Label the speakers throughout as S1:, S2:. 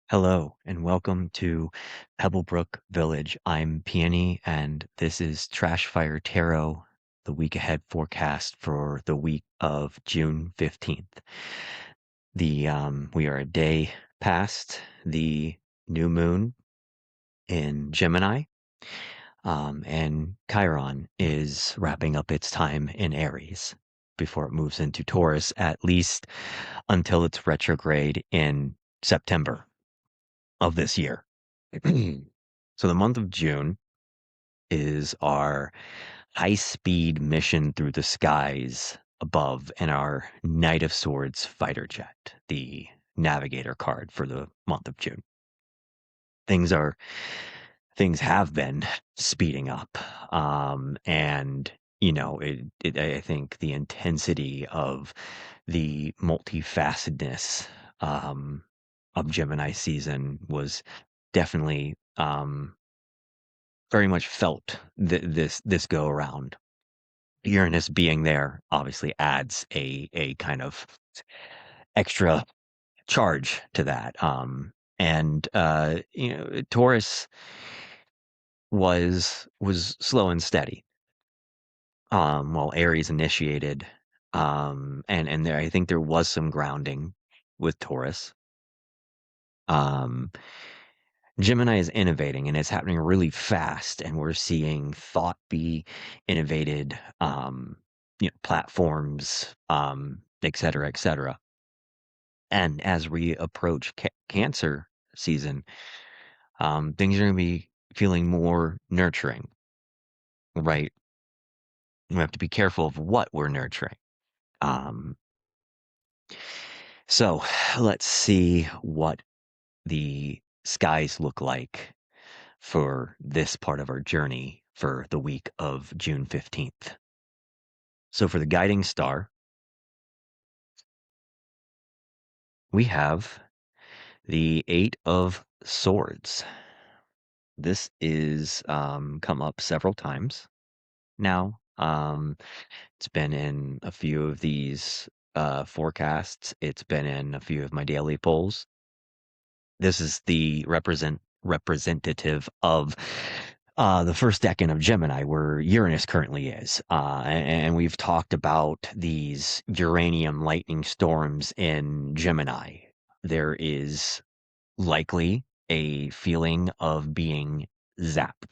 S1: Hello and welcome to Pebblebrook Village. I'm Peony and this is Trashfire Tarot, the week ahead forecast for the week of June 15th. We are a day past the new moon in Gemini, and Chiron is wrapping up its time in Aries before it moves into Taurus, at least until it's retrograde in September of this year. So the month of June is our high speed mission through the skies above in our Knight of Swords fighter jet, the navigator card for the month of June. Things are things have been speeding up. And I think the intensity of the multifacetedness of Gemini season was definitely very much felt this go around. Uranus being there obviously adds a kind of extra charge to that. Taurus was slow and steady, while Aries initiated, and there I think there was some grounding with Taurus. Um, Gemini is innovating and it's happening really fast, and we're seeing thought be innovated, platforms, et cetera, et cetera. And as we approach Cancer season, things are going to be feeling more nurturing, right? We have to be careful of what we're nurturing. Um, so let's see what the skies look like for this part of our journey for the week of June 15th. So for the guiding star, we have the Eight of Swords. This is come up several times now. It's been in a few of these forecasts. It's been in a few of my daily polls. This is the representative of the first decan of Gemini, where Uranus currently is. And we've talked about these uranium lightning storms in Gemini. There is likely a feeling of being zapped,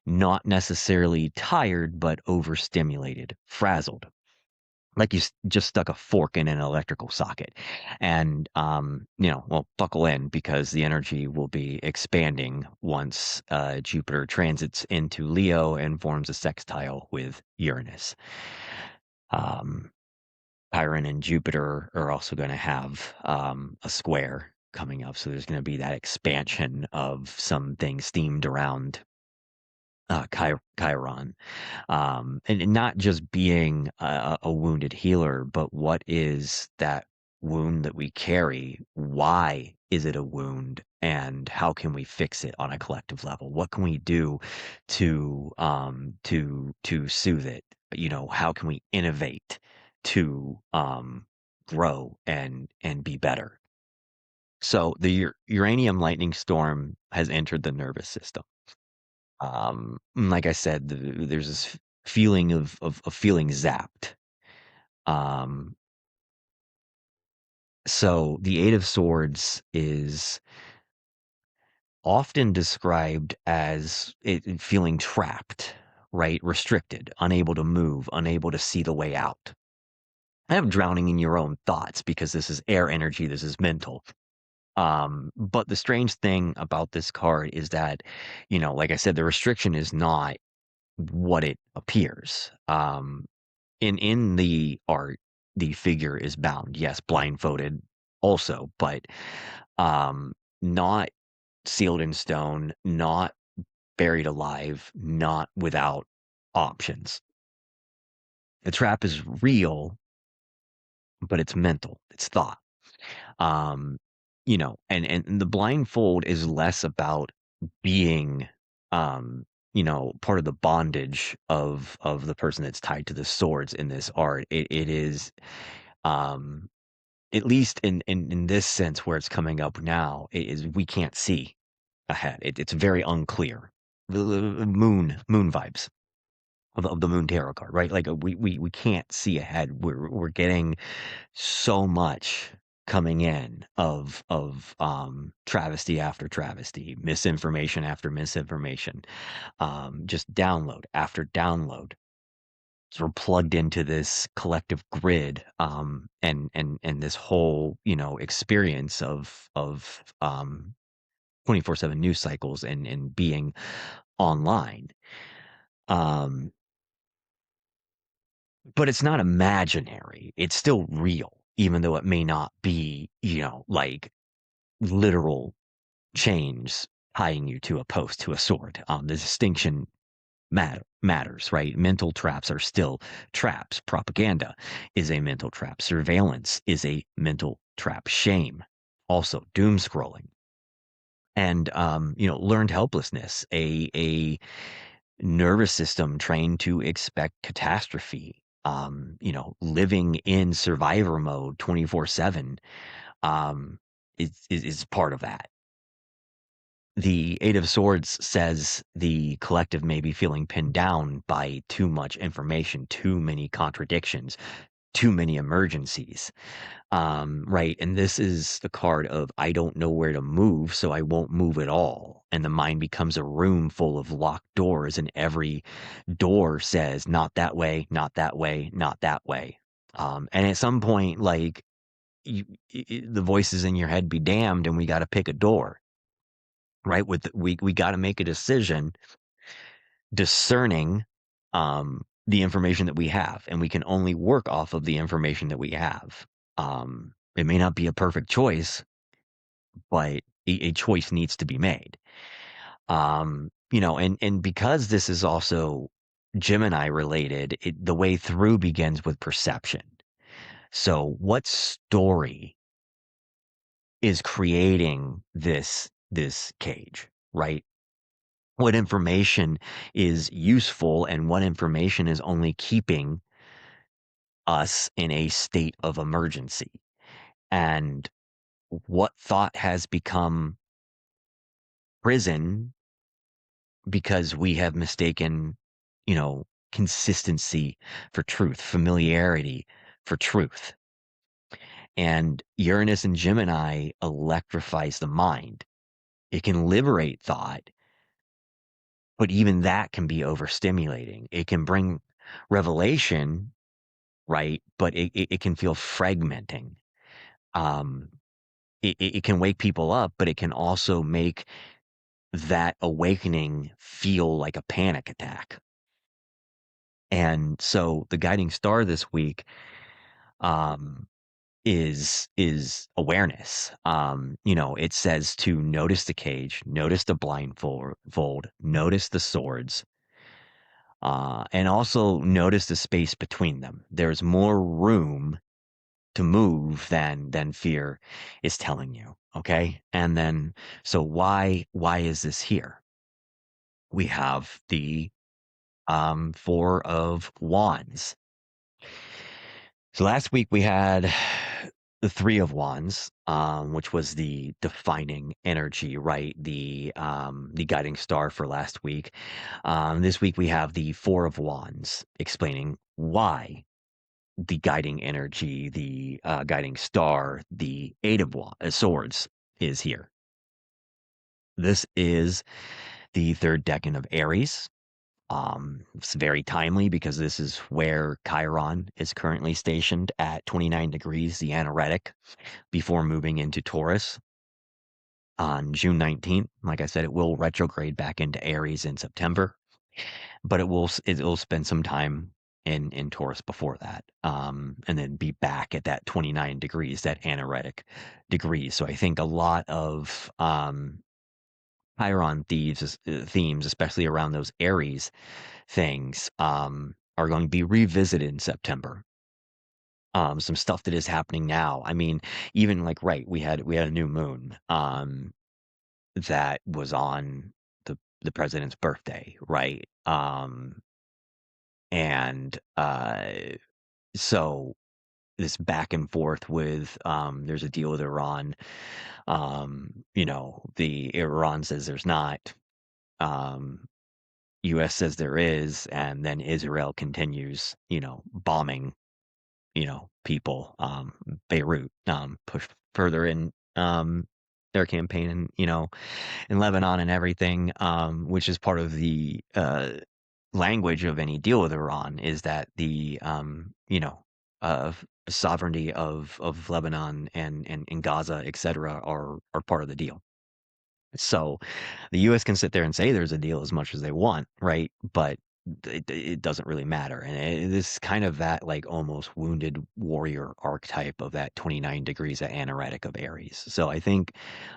S1: not necessarily tired, but overstimulated, frazzled, like you just stuck a fork in an electrical socket. And well, buckle in, because the energy will be expanding once Jupiter transits into Leo and forms a sextile with Uranus. um Chiron and Jupiter are also going to have a square coming up, so there's going to be that expansion of some things themed around Chiron, and not just being a wounded healer, but what is that wound that we carry? Why is it a wound, and how can we fix it on a collective level? What can we do to soothe it? How can we innovate to grow and be better? So the uranium lightning storm has entered the nervous system. Like I said, there's this feeling of feeling zapped. Um, so the Eight of Swords is often described as it feeling trapped, right? Restricted, unable to move, unable to see the way out. I have drowning in your own thoughts, because this is air energy, this is mental. But the strange thing about this card is that, like I said, the restriction is not what it appears. In the art, the figure is bound, yes, blindfolded also, but not sealed in stone, not buried alive, not without options. The trap is real, but it's mental, it's thought. um and the blindfold is less about being part of the bondage of the person that's tied to the swords in this art. It is um at least in this sense where it's coming up now, is we can't see ahead. It's very unclear. The moon vibes of the moon tarot card, right? Like we can't see ahead. We're getting so much coming in of travesty after travesty, misinformation after misinformation, just download after download. So we're plugged into this collective grid, and this whole experience of 24/7 news cycles and being online. Um, but it's not imaginary. It's still real, even though it may not be, like literal chains tying you to a post, to a sword. The distinction matters, right? Mental traps are still traps. Propaganda is a mental trap. Surveillance is a mental trap. Shame, also doom scrolling, and learned helplessness, a nervous system trained to expect catastrophe. Living in survivor mode 24/7 is part of that. The Eight of Swords says the collective may be feeling pinned down by too much information, too many contradictions, too many emergencies. Right. And this is the card of I don't know where to move, so I won't move at all. And the mind becomes a room full of locked doors, and every door says, not that way, not that way, not that way. And at some point, like, the voices in your head be damned, and we got to pick a door, right? We got to make a decision discerning the information that we have, and we can only work off of the information that we have. It may not be a perfect choice, but a choice needs to be made. And because this is also Gemini related, the way through begins with perception. So what story is creating this cage, right? What information is useful and what information is only keeping us in a state of emergency? And what thought has become prison because we have mistaken, consistency for truth, familiarity for truth. And Uranus and Gemini electrifies the mind. It can liberate thought, but even that can be overstimulating. It can bring revelation, right? But it can feel fragmenting. Um, it can wake people up, but it can also make that awakening feel like a panic attack. And so the guiding star this week um, is awareness. It says to notice the cage, notice the blindfold, notice the swords, and also notice the space between them. There's more room to move than fear is telling you. Okay, and then so why is this here? We have the Four of Wands. So last week we had the Three of Wands, which was the defining energy, right? The guiding star for last week. This week we have the Four of Wands, explaining why the guiding energy, the guiding star, the Eight of Swords is here. This is the third decan of Aries. It's very timely because this is where Chiron is currently stationed at 29 degrees, the anaretic, before moving into Taurus on June 19th. Like I said, it will retrograde back into Aries in September, but it will spend some time in Taurus before that, and then be back at that 29 degrees, that anaretic degree. So I think a lot of Chiron themes, especially around those Aries things, are going to be revisited in September. Some stuff that is happening now. I mean, even like, right, we had a new moon that was on the president's birthday, right? And so this back and forth with there's a deal with Iran. The Iran says there's not. Um, US says there is, and then Israel continues, bombing, people, Beirut, push further in their campaign and, in Lebanon and everything, which is part of the language of any deal with Iran is that the uh, sovereignty of Lebanon and Gaza, etc., are part of the deal. So the U.S. can sit there and say there's a deal as much as they want, right? But it doesn't really matter. And it is kind of that like almost wounded warrior archetype of that 29 degrees of anaretic of Aries. So I think,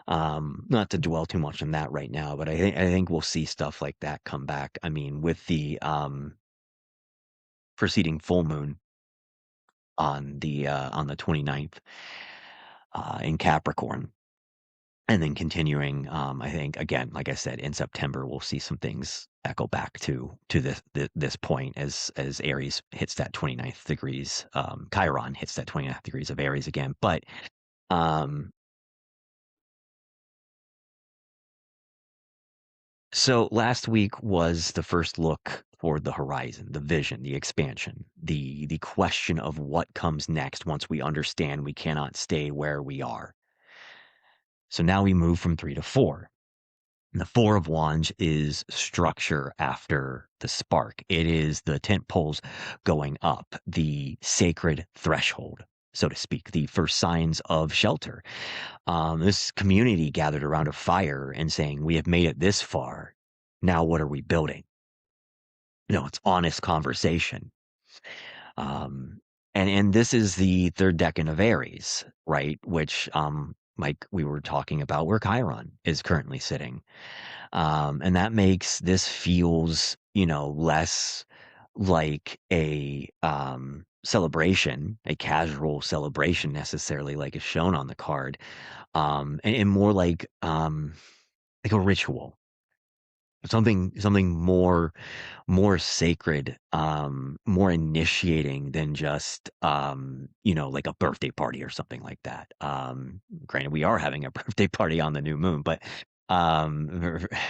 S1: not to dwell too much on that right now, but I think we'll see stuff like that come back. I mean, with the preceding full moon on the 29th in Capricorn. And then continuing, I think again, like I said, in September we'll see some things echo back to this point as Aries hits that 29th degrees, Chiron hits that 29th degrees of Aries again. But um, so last week was the first look for the horizon, the vision, the expansion, the question of what comes next once we understand we cannot stay where we are. So now we move from 3 to 4. The Four of Wands is structure after the spark. It is the tent poles going up, the sacred threshold, so to speak, the first signs of shelter. This community gathered around a fire and saying, "We have made it this far. Now, what are we building?" It's honest conversation. Um, and this is the third decan of Aries, right? Which, like we were talking about, where Chiron is currently sitting. And that makes this feels, less like a celebration, a casual celebration necessarily, like is shown on the card, and more like a ritual, something more sacred, more initiating than just like a birthday party or something like that. Granted, we are having a birthday party on the new moon, but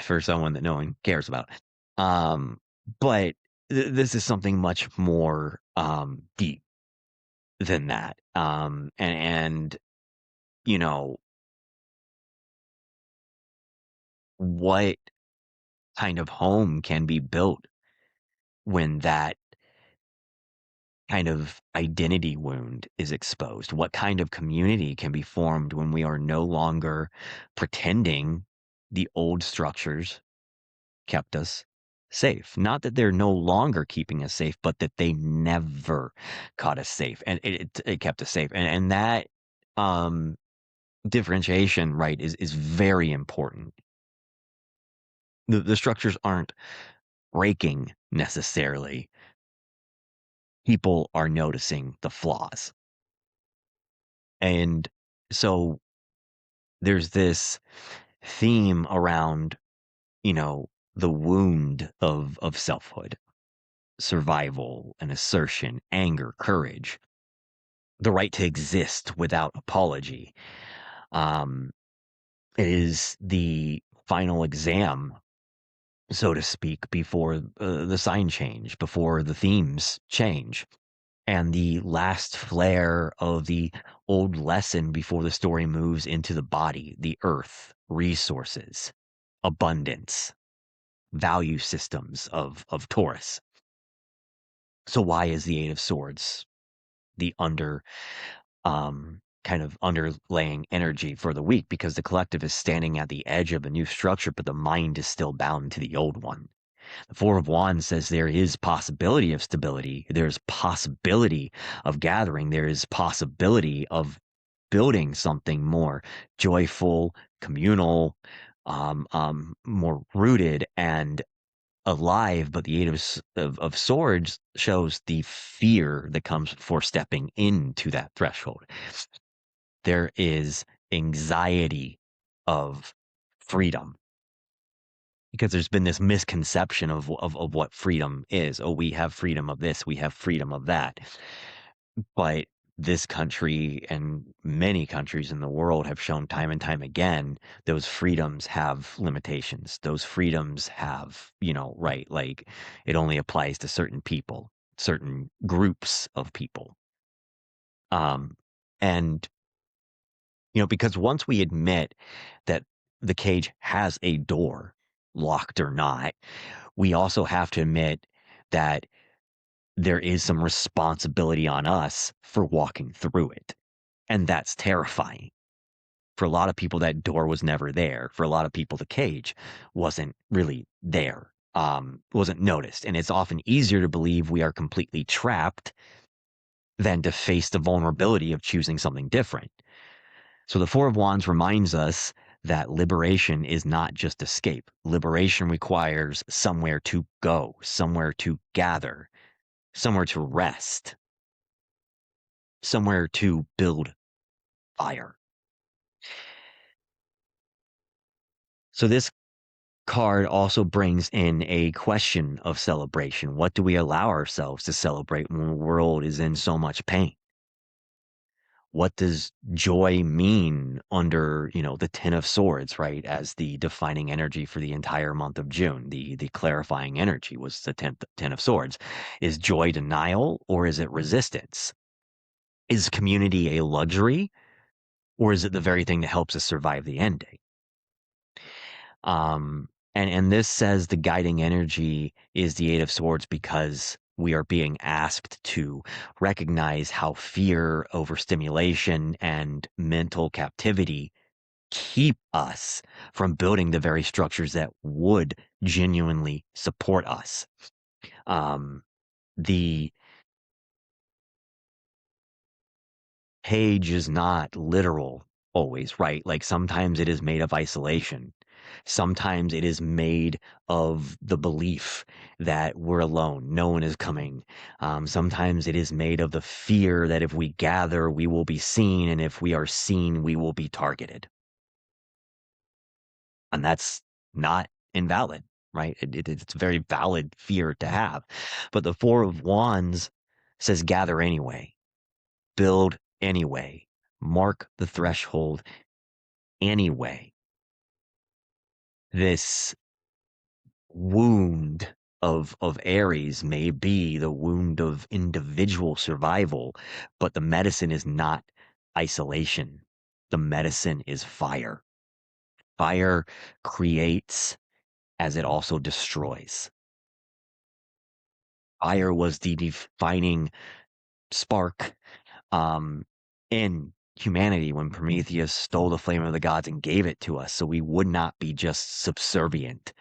S1: for someone that no one cares about. Um, but this is something much more deep than that. And you know what kind of home can be built when that kind of identity wound is exposed? What kind of community can be formed when we are no longer pretending the old structures kept us safe? Not that they're no longer keeping us safe, but that they never caught us safe and it kept us safe. And that um, differentiation, right, is very important. The structures aren't breaking necessarily. People are noticing the flaws. And so there's this theme around, the wound of selfhood, survival and assertion, anger, courage, the right to exist without apology. Um, it is the final exam, so to speak, before the sign change, before the themes change. And the last flare of the old lesson before the story moves into the body, the earth, resources, abundance, value systems of Taurus. So why is the Eight of Swords the kind of underlaying energy for the week? Because the collective is standing at the edge of a new structure, but the mind is still bound to the old one. The Four of Wands says there is possibility of stability. There's possibility of gathering. There is possibility of building something more joyful, communal, more rooted and alive. But the Eight of Swords shows the fear that comes before stepping into that threshold. There is anxiety of freedom, because there's been this misconception of what freedom is. Oh, we have freedom of this, we have freedom of that. But this country and many countries in the world have shown time and time again, those freedoms have limitations. Those freedoms have, right, like it only applies to certain people, certain groups of people. Um, and, because once we admit that the cage has a door, locked or not, we also have to admit that there is some responsibility on us for walking through it. And that's terrifying. For a lot of people, that door was never there. For a lot of people, the cage wasn't really there, wasn't noticed. And it's often easier to believe we are completely trapped than to face the vulnerability of choosing something different. So the Four of Wands reminds us that liberation is not just escape. Liberation requires somewhere to go, somewhere to gather, somewhere to rest, somewhere to build fire. So this card also brings in a question of celebration. What do we allow ourselves to celebrate when the world is in so much pain? What does joy mean under, the Ten of Swords, right? As the defining energy for the entire month of June. The clarifying energy was the Ten of Swords. Is joy denial or is it resistance? Is community a luxury or is it the very thing that helps us survive the ending? And this says the guiding energy is the Eight of Swords because we are being asked to recognize how fear, overstimulation, and mental captivity keep us from building the very structures that would genuinely support us. The page is not literal always, right? Like sometimes it is made of isolation. Sometimes it is made of the belief that we're alone, no one is coming. Sometimes it is made of the fear that if we gather, we will be seen, and if we are seen, we will be targeted. And that's not invalid, right? It's a very valid fear to have. But the Four of Wands says gather anyway, build anyway, mark the threshold anyway. This wound of Aries may be the wound of individual survival, but the medicine is not isolation. The medicine is fire. Fire creates as it also destroys. Fire was the defining spark in humanity when Prometheus stole the flame of the gods and gave it to us, so we would not be just subservient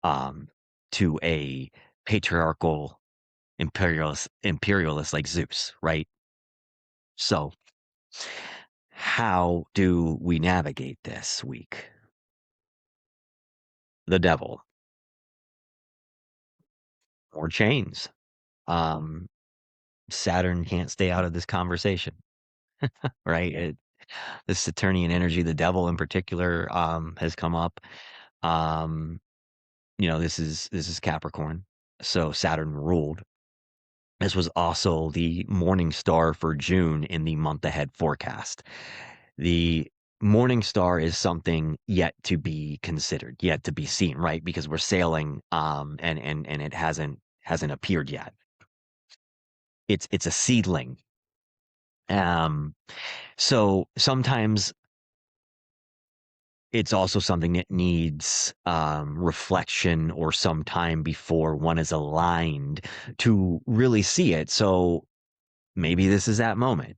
S1: um, to a patriarchal imperialist like Zeus, right? So, how do we navigate this week? The devil, more chains. Um, Saturn can't stay out of this conversation, right? The Saturnian energy, the devil in particular, has come up. Um, this is Capricorn, so Saturn ruled. This was also the morning star for June in the month ahead forecast. The morning star is something yet to be considered, yet to be seen, right? Because we're sailing, and it hasn't appeared yet. It's a seedling. Um, so sometimes it's also something that needs reflection or some time before one is aligned to really see it. So maybe this is that moment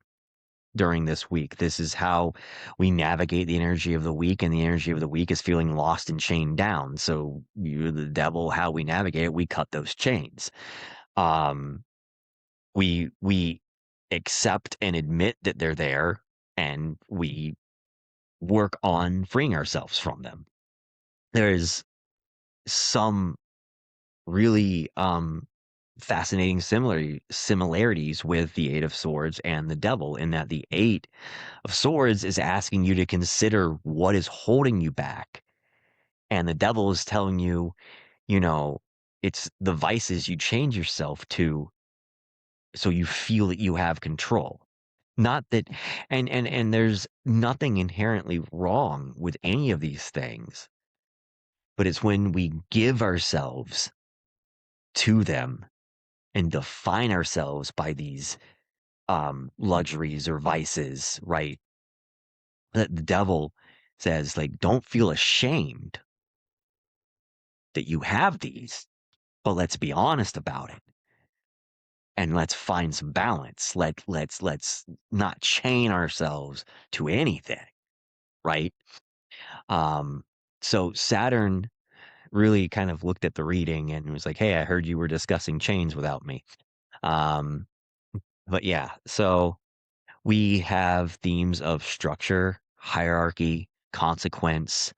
S1: during this week. This is how we navigate the energy of the week, and the energy of the week is feeling lost and chained down. So you're the devil, how we navigate it, we cut those chains. Um, we accept and admit that they're there, and we work on freeing ourselves from them. There's some really fascinating similarities with the Eight of Swords and the devil, in that the Eight of Swords is asking you to consider what is holding you back, and the devil is telling you, you know it's the vices you change yourself to so you feel that you have control. Not that, and there's nothing inherently wrong with any of these things, but it's when we give ourselves to them and define ourselves by these luxuries or vices, right? That the devil says, like, don't feel ashamed that you have these, but let's be honest about it and let's find some balance. Let's not chain ourselves to anything, right? Um, so Saturn really kind of looked at the reading and was like, "Hey, I heard you were discussing chains without me." Um, but yeah, so we have themes of structure, hierarchy, consequence,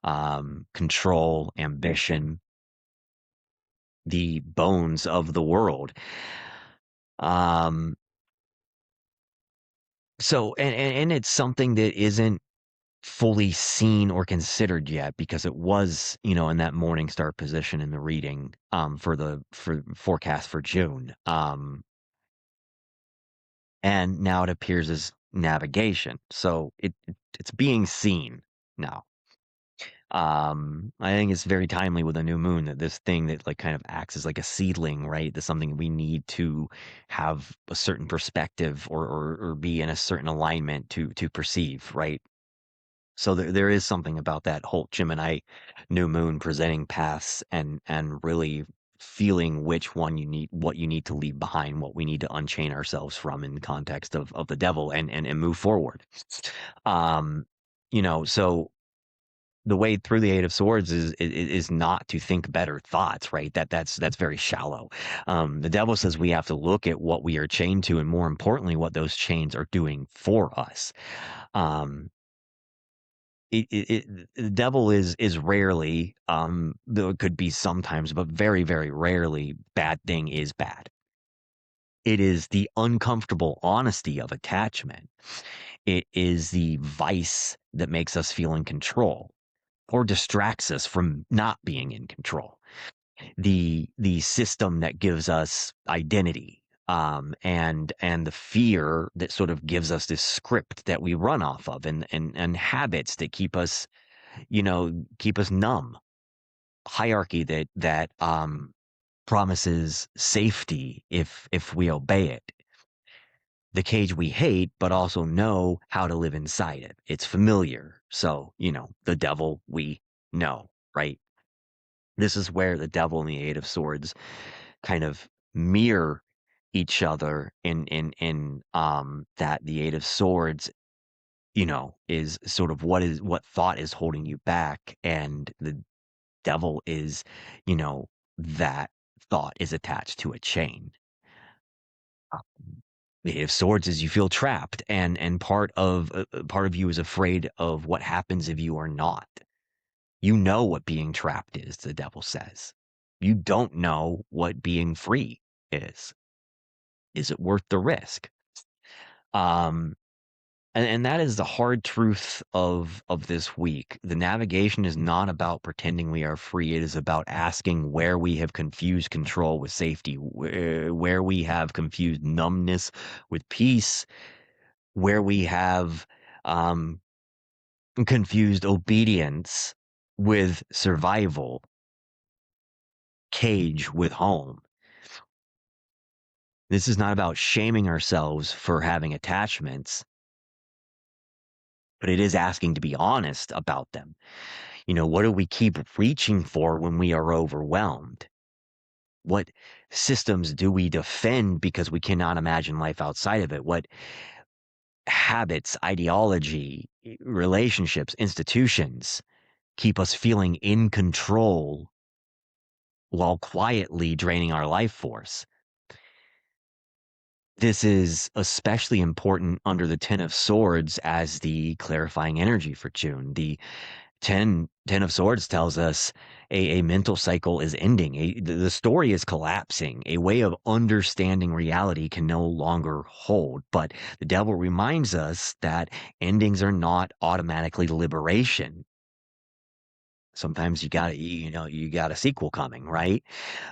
S1: control, ambition, the bones of the world. Um, so and it's something that isn't fully seen or considered yet because it was, in that morning star position in the reading for the forecast for June. And now it appears as navigation. So it's being seen now. I think it's very timely with a new moon that this thing that like kind of acts as like a seedling, right? That's something we need to have a certain perspective or be in a certain alignment to perceive, right? So there is something about that whole Gemini new moon presenting paths and really feeling which one you need, what you need to leave behind, what we need to unchain ourselves from in the context of the devil and move forward. Um, so the way through the Eight of Swords is not to think better thoughts, right? That's very shallow. The devil says we have to look at what we are chained to, and more importantly, what those chains are doing for us. Um, the devil is rarely, though it could be sometimes, but very, very rarely, bad thing is bad. It is the uncomfortable honesty of attachment. It is the vice that makes us feel in control or distracts us from not being in control. The system that gives us identity, and the fear that sort of gives us this script that we run off of, and habits that keep us numb. Hierarchy that promises safety if we obey it. The cage we hate, but also know how to live inside it. It's familiar. So, the devil we know, right? This is where the devil and the Eight of Swords kind of mirror each other in that the Eight of Swords, is sort of what thought is holding you back, and the devil is, that thought is attached to a chain. Uh, The Eight of Swords is you feel trapped, and part of you is afraid of what happens if you are not. You know what being trapped is, the devil says. You don't know what being free is. Is it worth the risk? Um, and that is the hard truth of this week. The navigation is not about pretending we are free. It is about asking where we have confused control with safety, where we have confused numbness with peace, where we have um, confused obedience with survival, cage with home. This is not about shaming ourselves for having attachments, but it is asking to be honest about them. What do we keep reaching for when we are overwhelmed? What systems do we defend because we cannot imagine life outside of it? What habits, ideology, relationships, institutions keep us feeling in control while quietly draining our life force? This is especially important under the Ten of Swords as the clarifying energy for June. The Ten of Swords tells us a mental cycle is ending. The story is collapsing. A way of understanding reality can no longer hold. But the devil reminds us that endings are not automatically liberation. Sometimes you got a sequel coming, right?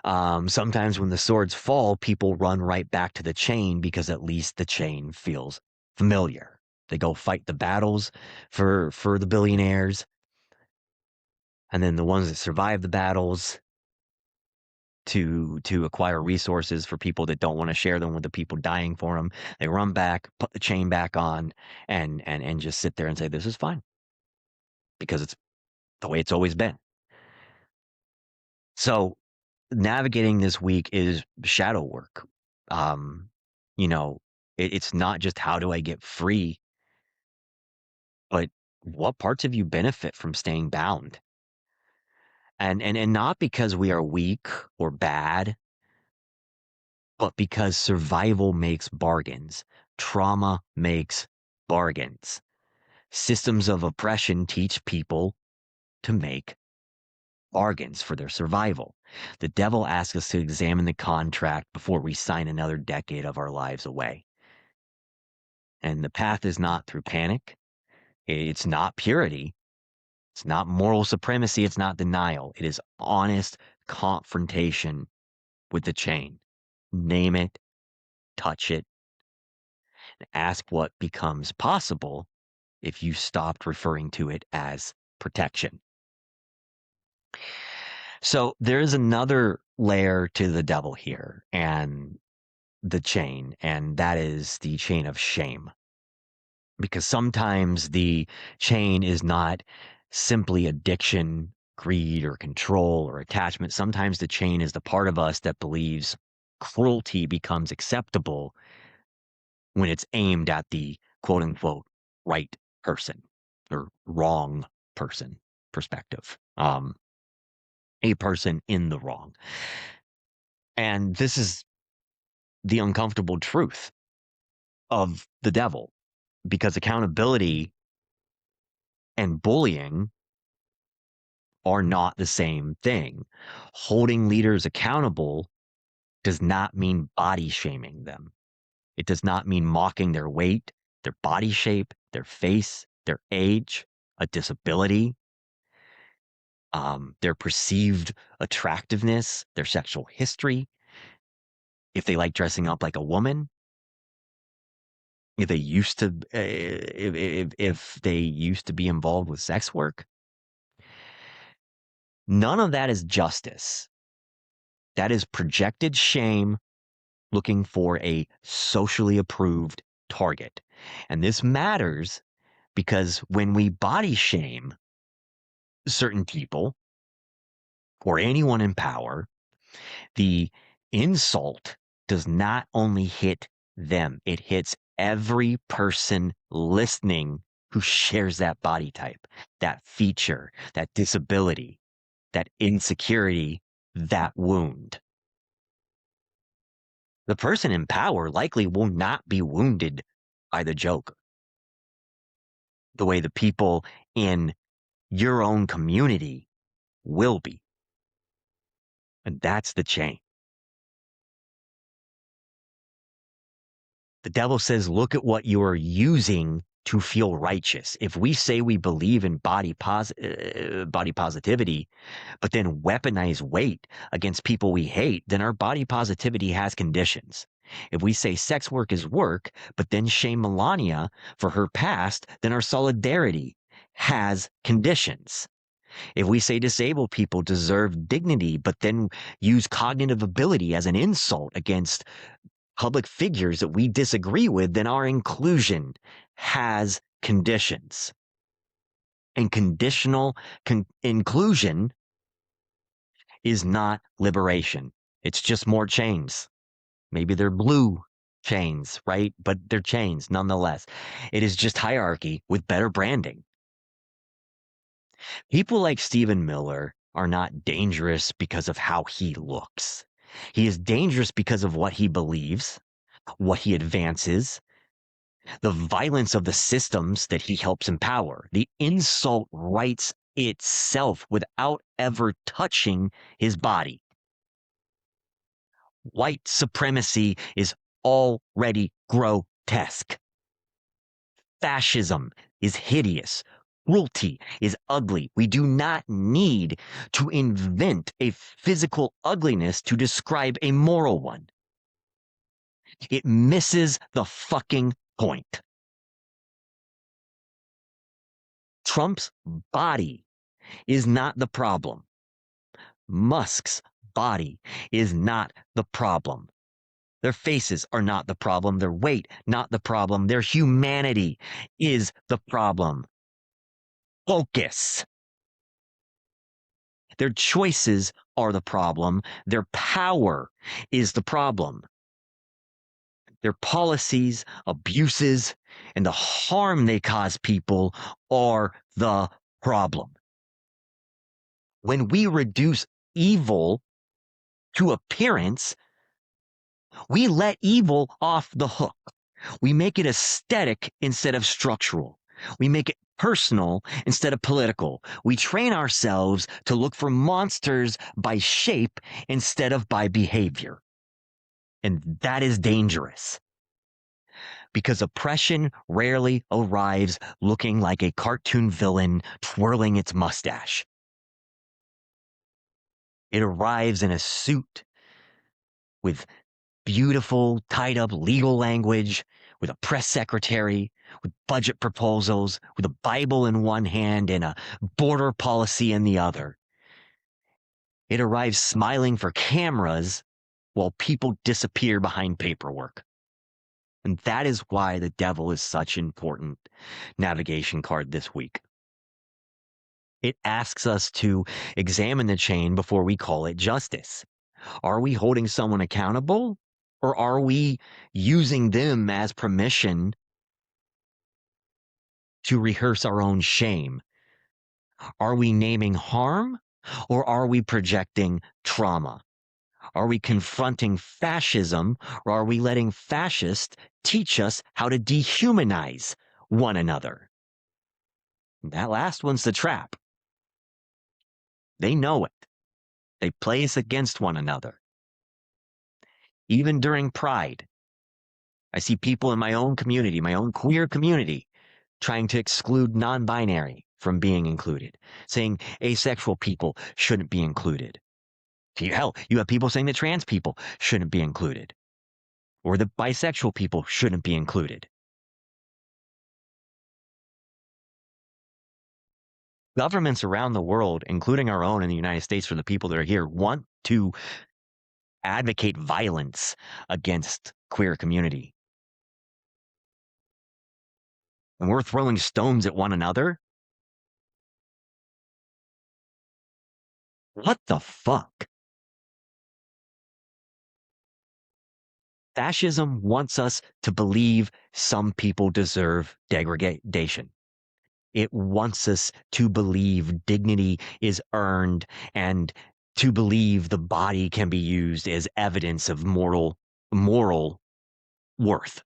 S1: Sometimes when the swords fall, people run right back to the chain because at least the chain feels familiar. They go fight the battles for the billionaires, and then the ones that survive the battles to acquire resources for people that don't want to share them with the people dying for them. They run back, put the chain back on, and just sit there and say, "This is fine," because it's the way it's always been. So navigating this week is shadow work. Um, you know, it's not just how do I get free, but what parts of you benefit from staying bound? And not because we are weak or bad, but because survival makes bargains. Trauma makes bargains. Systems of oppression teach people to make bargains for their survival. The devil asks us to examine the contract before we sign another decade of our lives away. And the path is not through panic. It's not purity. It's not moral supremacy. It's not denial. It is honest confrontation with the chain. Name it, touch it, and ask what becomes possible if you stopped referring to it as protection. So there's another layer to the devil here and the chain, and that is the chain of shame. Because sometimes the chain is not simply addiction, greed, or control or attachment. Sometimes the chain is the part of us that believes cruelty becomes acceptable when it's aimed at the quote unquote right person or wrong person perspective. A person in the wrong. And this is the uncomfortable truth of the devil, because accountability and bullying are not the same thing. Holding leaders accountable does not mean body shaming them. It does not mean mocking their weight, their body shape, their face, their age, a disability, their perceived attractiveness, their sexual history, if they like dressing up like a woman, if they used to, if they used to be involved with sex work. None of that is justice. That is projected shame looking for a socially approved target. And this matters because when we body shame certain people or anyone in power, the insult does not only hit them, it hits every person listening who shares that body type, that feature, that disability, that insecurity, that wound. The person in power likely will not be wounded by the joke the way the people in your own community will be. And that's the chain. The devil says, look at what you are using to feel righteous. If we say we believe in body positivity, but then weaponize weight against people we hate, then our body positivity has conditions. If we say sex work is work, but then shame Melania for her past, then our solidarity has conditions. If we say disabled people deserve dignity, but then use cognitive ability as an insult against public figures that we disagree with, then our inclusion has conditions. And conditional inclusion is not liberation. It's just more chains. Maybe they're blue chains, right? But they're chains nonetheless. It is just hierarchy with better branding. People like Stephen Miller are not dangerous because of how he looks. He is dangerous because of what he believes, what he advances, the violence of the systems that he helps empower. The insult writes itself without ever touching his body. White supremacy is already grotesque. Fascism is hideous. Cruelty is ugly. We do not need to invent a physical ugliness to describe a moral one. It misses the fucking point. Trump's body is not the problem. Musk's body is not the problem. Their faces are not the problem. Their weight, not the problem. Their humanity is the problem. Focus. Their choices are the problem. Their power is the problem. Their policies, abuses, and the harm they cause people are the problem. When we reduce evil to appearance, we let evil off the hook. We make it aesthetic instead of structural. We make it personal instead of political. We train ourselves to look for monsters by shape instead of by behavior. And that is dangerous. Because oppression rarely arrives looking like a cartoon villain twirling its mustache. It arrives in a suit with beautiful, tied up legal language, with a press secretary, with budget proposals, with a Bible in one hand and a border policy in the other. It arrives smiling for cameras while people disappear behind paperwork. And that is why the devil is such an important navigation card this week. It asks us to examine the chain before we call it justice. Are we holding someone accountable, or are we using them as permission to rehearse our own shame? Are we naming harm, or are we projecting trauma? Are we confronting fascism, or are we letting fascists teach us how to dehumanize one another? That last one's the trap. They know it. They play us against one another. Even during Pride, I see people in my own community, my own queer community, trying to exclude non-binary from being included, saying asexual people shouldn't be included. Hell, you have people saying that trans people shouldn't be included, or that bisexual people shouldn't be included. Governments around the world, including our own in the United States for the people that are here, want to advocate violence against queer community. And we're throwing stones at one another? What the fuck? Fascism wants us to believe some people deserve degradation. It wants us to believe dignity is earned and to believe the body can be used as evidence of moral worth.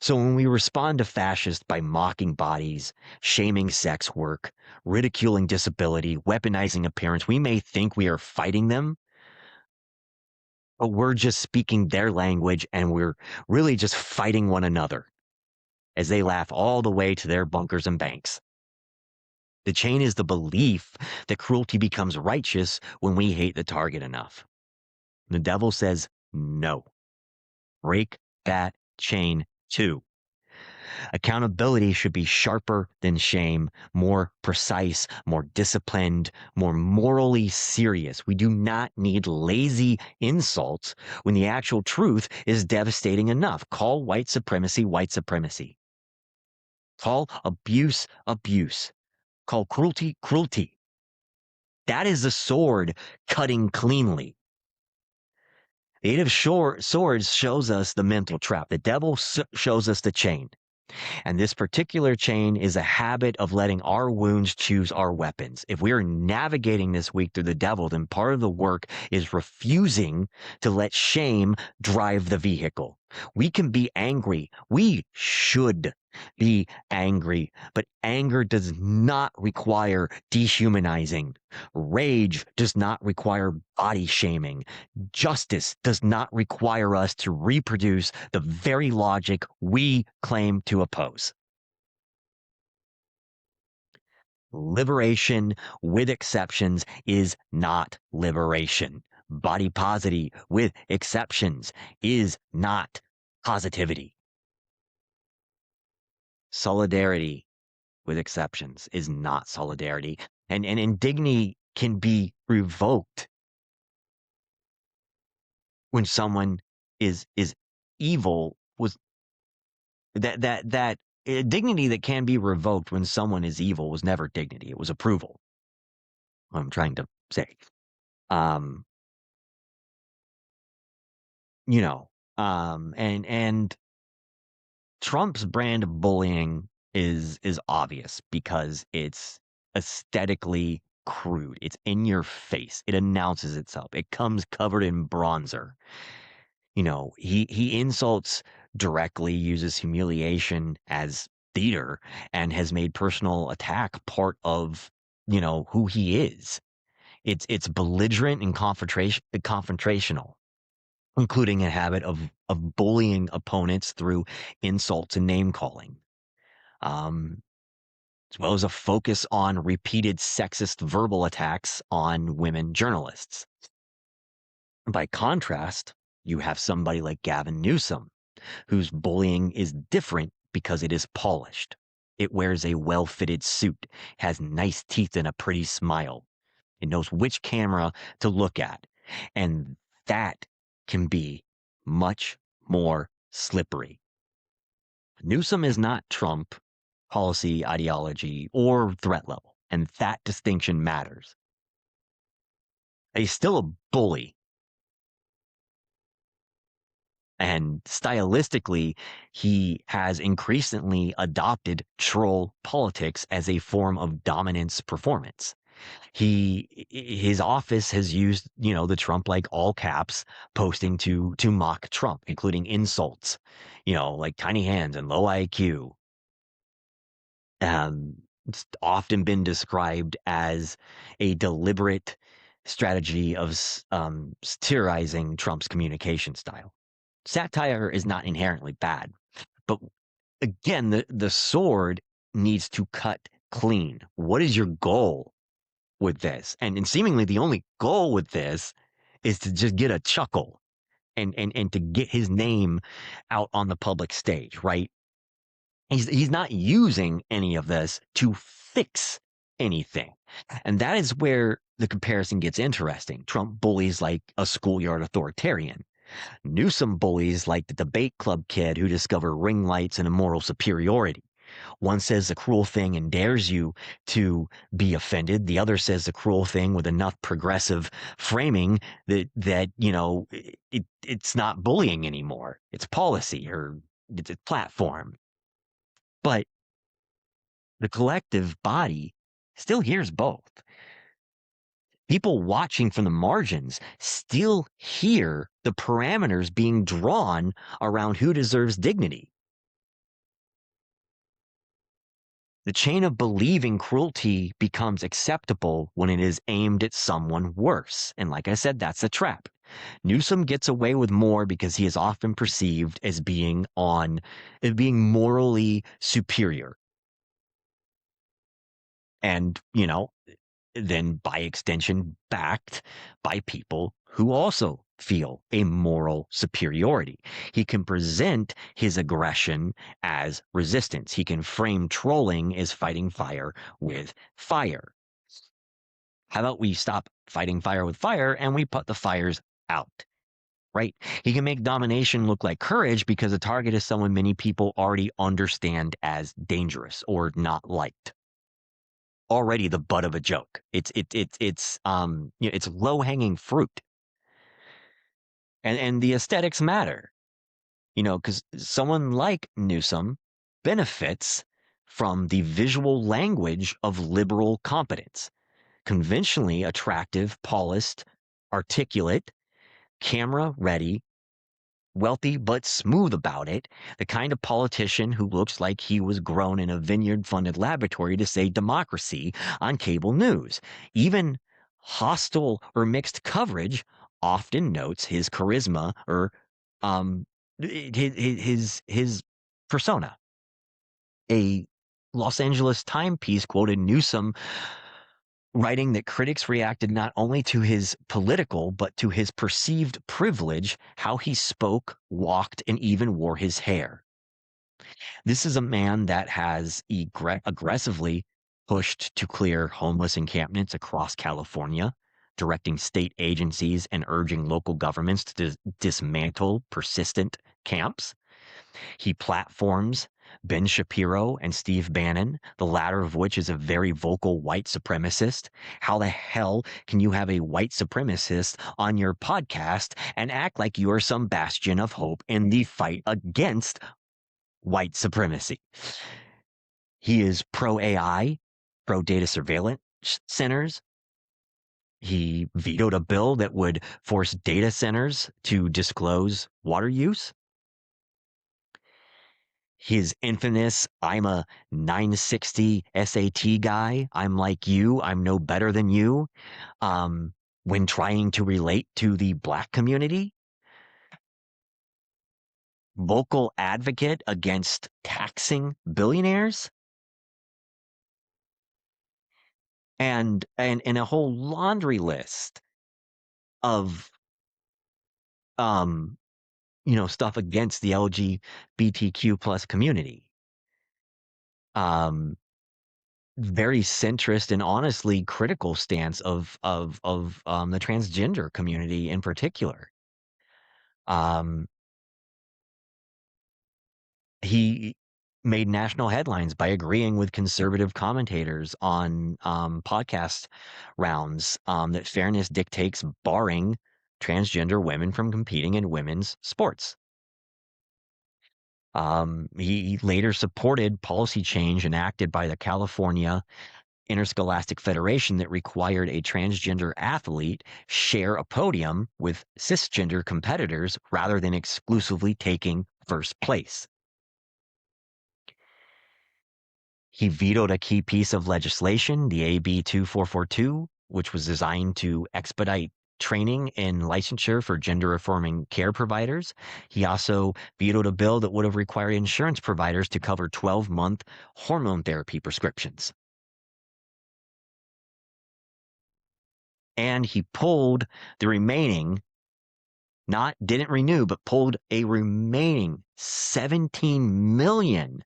S1: So when we respond to fascists by mocking bodies, shaming sex work, ridiculing disability, weaponizing appearance, we may think we are fighting them, but we're just speaking their language and we're really just fighting one another as they laugh all the way to their bunkers and banks. The chain is the belief that cruelty becomes righteous when we hate the target enough. The devil says, no. Break that chain too. Accountability should be sharper than shame, more precise, more disciplined, more morally serious. We do not need lazy insults when the actual truth is devastating enough. Call white supremacy white supremacy. Call abuse abuse. Call cruelty cruelty. That is the sword cutting cleanly. The Eight of Swords shows us the mental trap. The devil shows us the chain. And this particular chain is a habit of letting our wounds choose our weapons. If we are navigating this week through the devil, then part of the work is refusing to let shame drive the vehicle. We can be angry. We should be angry, but anger does not require dehumanizing. Rage does not require body shaming. Justice does not require us to reproduce the very logic we claim to oppose. Liberation with exceptions is not liberation. Body positivity with exceptions is not positivity. Solidarity with exceptions, is not solidarity. And dignity can be revoked when someone is evil. Was that dignity that can be revoked when someone is evil was never dignity. It was approval. What I'm trying to say. Um, you know, and Trump's brand of bullying is obvious because it's aesthetically crude. It's in your face. It announces itself. It comes covered in bronzer. He insults directly, uses humiliation as theater, and has made personal attack part of, who he is. It's belligerent and confrontational, including a habit of bullying opponents through insults and name calling, um, as well as a focus on repeated sexist verbal attacks on women journalists. By contrast, you have somebody like Gavin Newsom, whose bullying is different because it is polished. It wears a well-fitted suit, has nice teeth and a pretty smile. It knows which camera to look at. And that can be much more slippery. Newsom is not Trump policy, ideology, or threat level. And that distinction matters. He's still a bully. And stylistically, he has increasingly adopted troll politics as a form of dominance performance. His office has used, the Trump like all caps posting to mock Trump, including insults, like tiny hands and low IQ. It's often been described as a deliberate strategy of satirizing Trump's communication style. Satire is not inherently bad, but again, the sword needs to cut clean. What is your goal with this? And seemingly the only goal with this is to just get a chuckle and to get his name out on the public stage, right? He's not using any of this to fix anything. And that is where the comparison gets interesting. Trump bullies like a schoolyard authoritarian. Newsom bullies like the debate club kid who discovered ring lights and a moral superiority. One says a cruel thing and dares you to be offended. The other says a cruel thing with enough progressive framing that it's not bullying anymore. It's policy or it's a platform. But the collective body still hears both. People watching from the margins still hear the parameters being drawn around who deserves dignity. The chain of believing cruelty becomes acceptable when it is aimed at someone worse. And like I said, that's a trap. Newsom gets away with more because he is often perceived as being morally superior. And, then by extension backed by people who also feel a moral superiority. He can present his aggression as resistance. He can frame trolling as fighting fire with fire. How about we stop fighting fire with fire and we put the fires out? Right? He can make domination look like courage because the target is someone many people already understand as dangerous or not liked. Already the butt of a joke. It's low hanging fruit, and the aesthetics matter, because someone like Newsom benefits from the visual language of liberal competence, conventionally attractive, polished, articulate, camera ready, wealthy but smooth about it, the kind of politician who looks like he was grown in a vineyard-funded laboratory to say democracy on cable news. Even hostile or mixed coverage often notes his charisma or his persona. A Los Angeles Times piece quoted Newsom writing that critics reacted not only to his political, but to his perceived privilege, how he spoke, walked, and even wore his hair. This is a man that has aggressively pushed to clear homeless encampments across California, directing state agencies and urging local governments to dismantle persistent camps. He platforms Ben Shapiro and Steve Bannon, the latter of which is a very vocal white supremacist. How the hell can you have a white supremacist on your podcast and act like you are some bastion of hope in the fight against white supremacy? He is pro AI, pro data surveillance centers. He vetoed a bill that would force data centers to disclose water use. His infamous "I'm a 960 SAT guy. I'm like you. I'm no better than you." Um, when trying to relate to the black community, vocal advocate against taxing billionaires, and a whole laundry list of um stuff against the LGBTQ plus community. Um, very centrist and honestly critical stance of the transgender community in particular. Um, he made national headlines by agreeing with conservative commentators on podcast rounds that fairness dictates barring transgender women from competing in women's sports. He later supported policy change enacted by the California Interscholastic Federation that required a transgender athlete share a podium with cisgender competitors rather than exclusively taking first place. He vetoed a key piece of legislation, the AB 2442, which was designed to expedite training and licensure for gender affirming care providers. He also vetoed a bill that would have required insurance providers to cover 12-month hormone therapy prescriptions. And he pulled the remaining, didn't renew, but pulled a remaining 17 million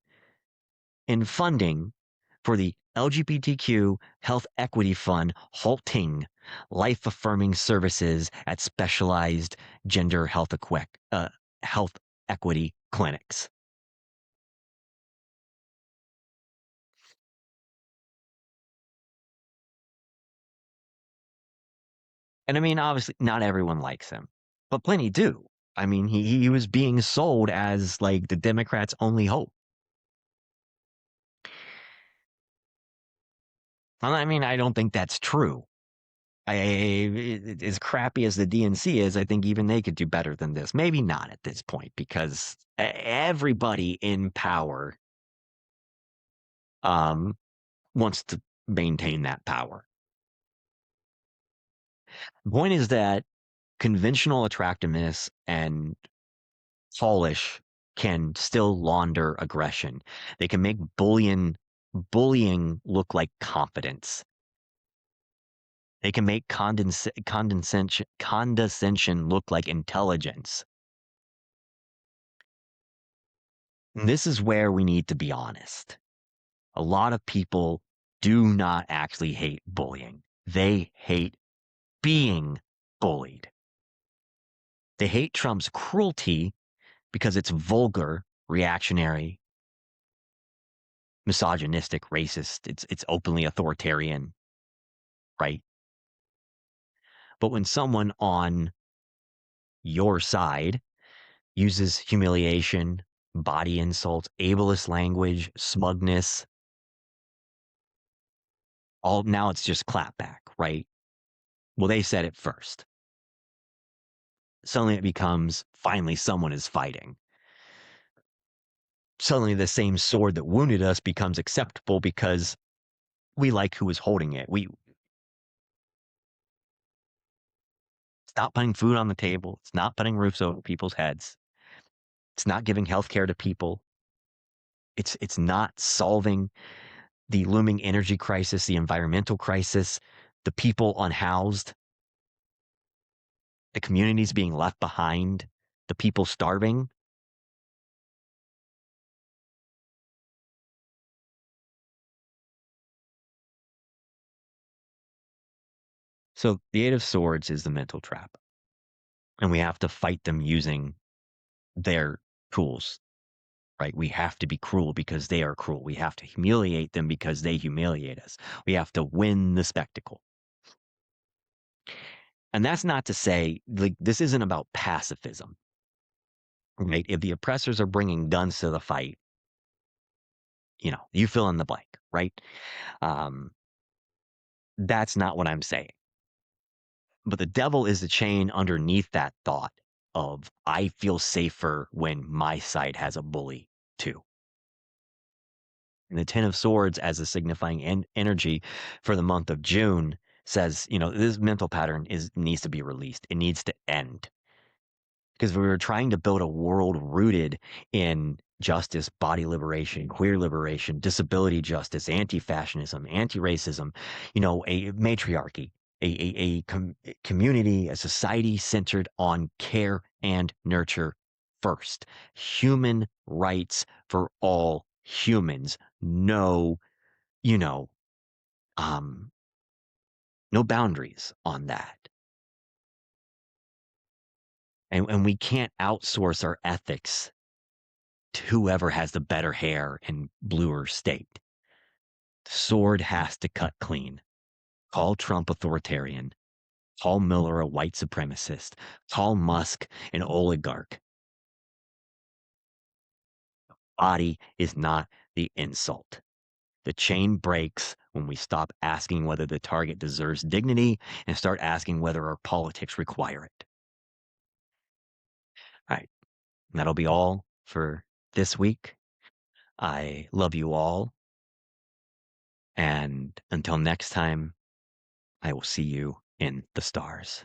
S1: in funding for the LGBTQ Health Equity Fund, halting life affirming services at specialized gender health equity clinics. And I mean, obviously, not everyone likes him, but plenty do. I mean, he was being sold as like the Democrats' only hope. I mean, I don't think that's true. As crappy as the DNC is, I think even they could do better than this. Maybe not at this point, because everybody in power um, wants to maintain that power. The point is that conventional attractiveness and polish can still launder aggression. They can make bullying look like confidence. They can make condescension look like intelligence. And this is where we need to be honest. A lot of people do not actually hate bullying. They hate being bullied. They hate Trump's cruelty because it's vulgar, reactionary, misogynistic, racist. It's openly authoritarian, right? But when someone on your side uses humiliation, body insults, ableist language, smugness, all now it's just clapback, right? Well, they said it first. Suddenly it becomes finally someone is fighting. Suddenly the same sword that wounded us becomes acceptable because we like who is holding it. We It's not putting food on the table. It's not putting roofs over people's heads. It's not giving health care to people. It's not solving the looming energy crisis, the environmental crisis, the people unhoused, the communities being left behind, the people starving. So the Eight of Swords is the mental trap, and we have to fight them using their tools, right? We have to be cruel because they are cruel. We have to humiliate them because they humiliate us. We have to win the spectacle. And that's not to say, like, this isn't about pacifism, right? If the oppressors are bringing guns to the fight, you fill in the blank, right? Um, that's not what I'm saying. But the devil is the chain underneath that thought of, I feel safer when my side has a bully too. And the Ten of Swords, as a signifying energy for the month of June, says, this mental pattern needs to be released. It needs to end. Because we were trying to build a world rooted in justice, body liberation, queer liberation, disability justice, anti-fascism, anti-racism, a matriarchy, a community, a society centered on care and nurture first. Human rights for all humans. No, you know, um, no boundaries on that. And we can't outsource our ethics to whoever has the better hair and bluer state. The sword has to cut clean. Call Trump authoritarian. Call Miller a white supremacist. Call Musk an oligarch. Body is not the insult. The chain breaks when we stop asking whether the target deserves dignity and start asking whether our politics require it. All right. That'll be all for this week. I love you all. And until next time, I will see you in the stars.